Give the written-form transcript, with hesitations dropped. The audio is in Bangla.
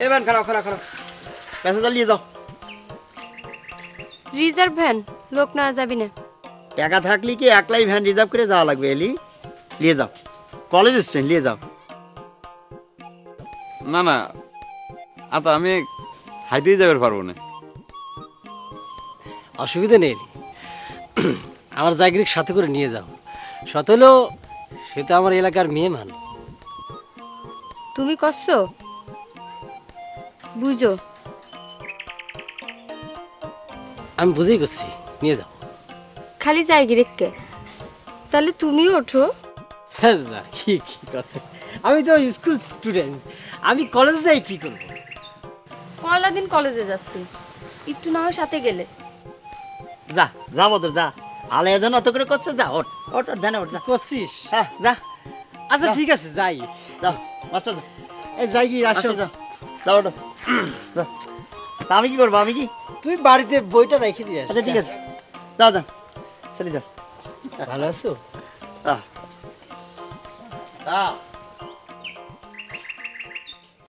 এ ভ্যান খারাপ খারাপ খারাপ প্যাসেঞ্জার নিয়ে যাও। রিজার্ভ ভ্যান, লোক না যাবি না। একা থাকলে কি একলাই ভ্যান রিজার্ভ করে যাওয়া লাগবে? এলি নিয়ে যাও, কলেজ স্ট্যান্ড নিয়ে যাও। না না আতা আমি হাইটেই যাবে পারবো না। অসুবিধা নেই, আমার জায়গার সাথে করে নিয়ে যাও। সত হলেও সে তো আমার এলাকার মেয়ে মান। তুমি করছো বুঝো। আমি বুঝেই করছি, নিয়ে যাও। খালি জায়গা রেখে তাহলে তুমিও ওঠো। হ্যাঁ যা, কি কি করছে? আমি তো স্কুল স্টুডেন্ট, আমি কলেজে যাই কি করবো? পয়লা দিন কলেজে যাচ্ছি, একটু না হয় সাথে গেলে। যা যা বদর যা, আলাদা যেন অত করে করছে। যা ওঠ ওঠ ওঠ ভ্যানে ওঠ যা। করছিস? হ্যাঁ যা। আচ্ছা যাও। ঠিক আছে, যাই। যাও মাস্টার যাও, এই যাই কি আসো। মাস্টার যাও, যাও ওঠো। যাও। তা আমি কি করবো? আমি কি? তুই বাড়িতে বইটা রেখে দিয়ে আস। আচ্ছা ঠিক আছে, যাও যাও চলে যাও। ভালো আছো? আহ